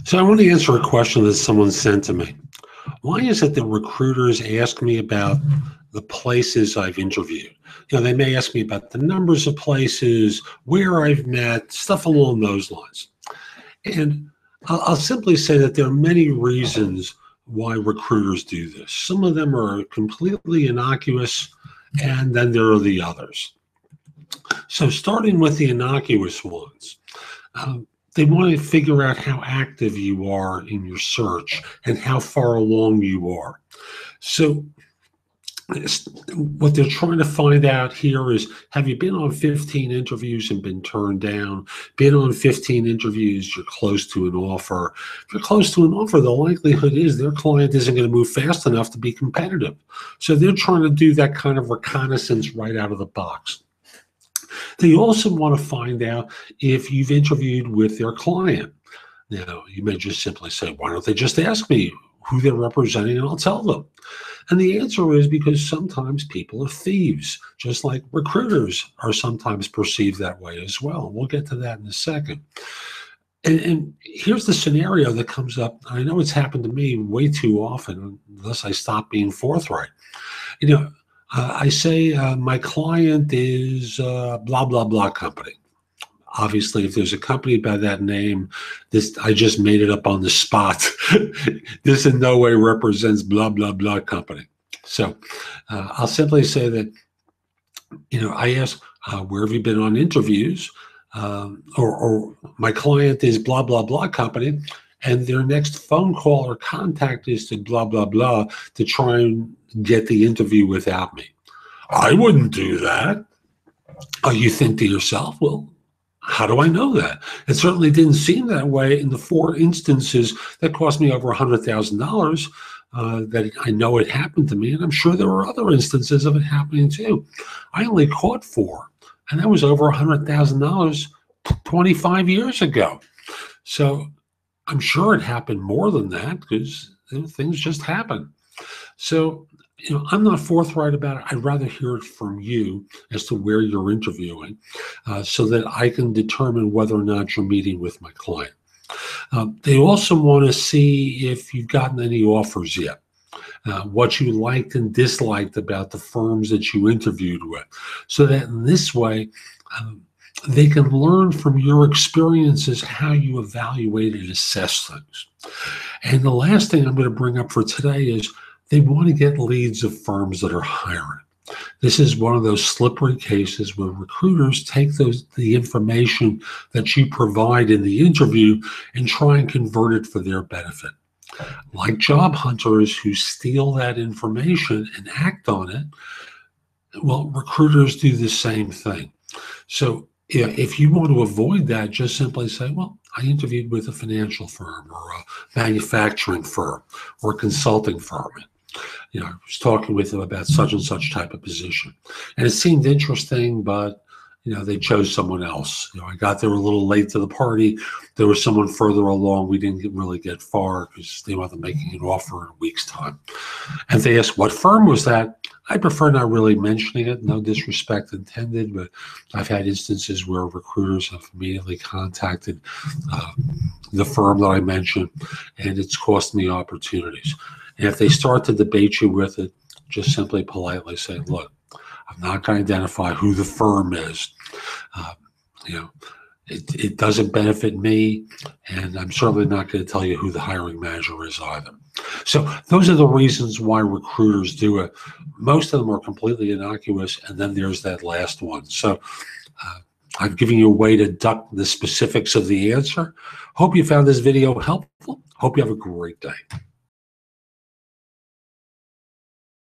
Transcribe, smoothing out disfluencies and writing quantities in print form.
So I want to answer a question that someone sent to me. Why is it that recruiters ask me about the places I've interviewed? They may ask me about the numbers of places, where I've met, stuff along those lines. And I'll simply say that there are many reasons why recruiters do this. Some of them are completely innocuous, and then there are the others. So starting with the innocuous ones, they want to figure out how active you are in your search and how far along you are. So what they're trying to find out here is, have you been on 15 interviews and been turned down? Been on 15 interviews, you're close to an offer. If you're close to an offer, the likelihood is their client isn't going to move fast enough to be competitive. So they're trying to do that kind of reconnaissance right out of the box. They also want to find out if you've interviewed with their client. Now, you may just simply say, why don't they just ask me who they're representing and I'll tell them. And the answer is because sometimes people are thieves, just like recruiters are sometimes perceived that way as well. We'll get to that in a second. And here's the scenario that comes up. I know it's happened to me way too often, unless I stop being forthright. I say my client is blah, blah, blah company. Obviously, if there's a company by that name, I just made it up on the spot. This in no way represents blah, blah, blah company. So I'll simply say that, I ask, where have you been on interviews? Or my client is blah, blah, blah company, and their next phone call or contact is to blah, blah, blah to try and get the interview without me. I wouldn't do that. You think to yourself, well, how do I know that? It certainly didn't seem that way in the 4 instances that cost me over $100,000 that I know it happened to me, and I'm sure there were other instances of it happening too. I only caught 4, and that was over $100,000 25 years ago. So I'm sure it happened more than that because things just happen. So, I'm not forthright about it. I'd rather hear it from you as to where you're interviewing so that I can determine whether or not you're meeting with my client. They also want to see if you've gotten any offers yet, what you liked and disliked about the firms that you interviewed with, so that in this way, they can learn from your experiences how you evaluate and assess things. And the last thing I'm going to bring up for today is they want to get leads of firms that are hiring. This is one of those slippery cases where recruiters take the information that you provide in the interview and try and convert it for their benefit. Like job hunters who steal that information and act on it, well, recruiters do the same thing. So if you want to avoid that, just simply say, well, I interviewed with a financial firm or a manufacturing firm or a consulting firm. I was talking with them about such and such type of position. And it seemed interesting, but, they chose someone else. I got there a little late to the party. There was someone further along. We didn't really get far because they wanted making an offer in a week's time. And they asked, what firm was that? I prefer not really mentioning it, no disrespect intended, but I've had instances where recruiters have immediately contacted the firm that I mentioned, and it's cost me opportunities. And if they start to debate you with it, just simply politely say, look, I'm not going to identify who the firm is. It doesn't benefit me, and I'm certainly not going to tell you who the hiring manager is either. So those are the reasons why recruiters do it. Most of them are completely innocuous, and then there's that last one. So I've given you a way to duck the specifics of the answer. Hope you found this video helpful. Hope you have a great day.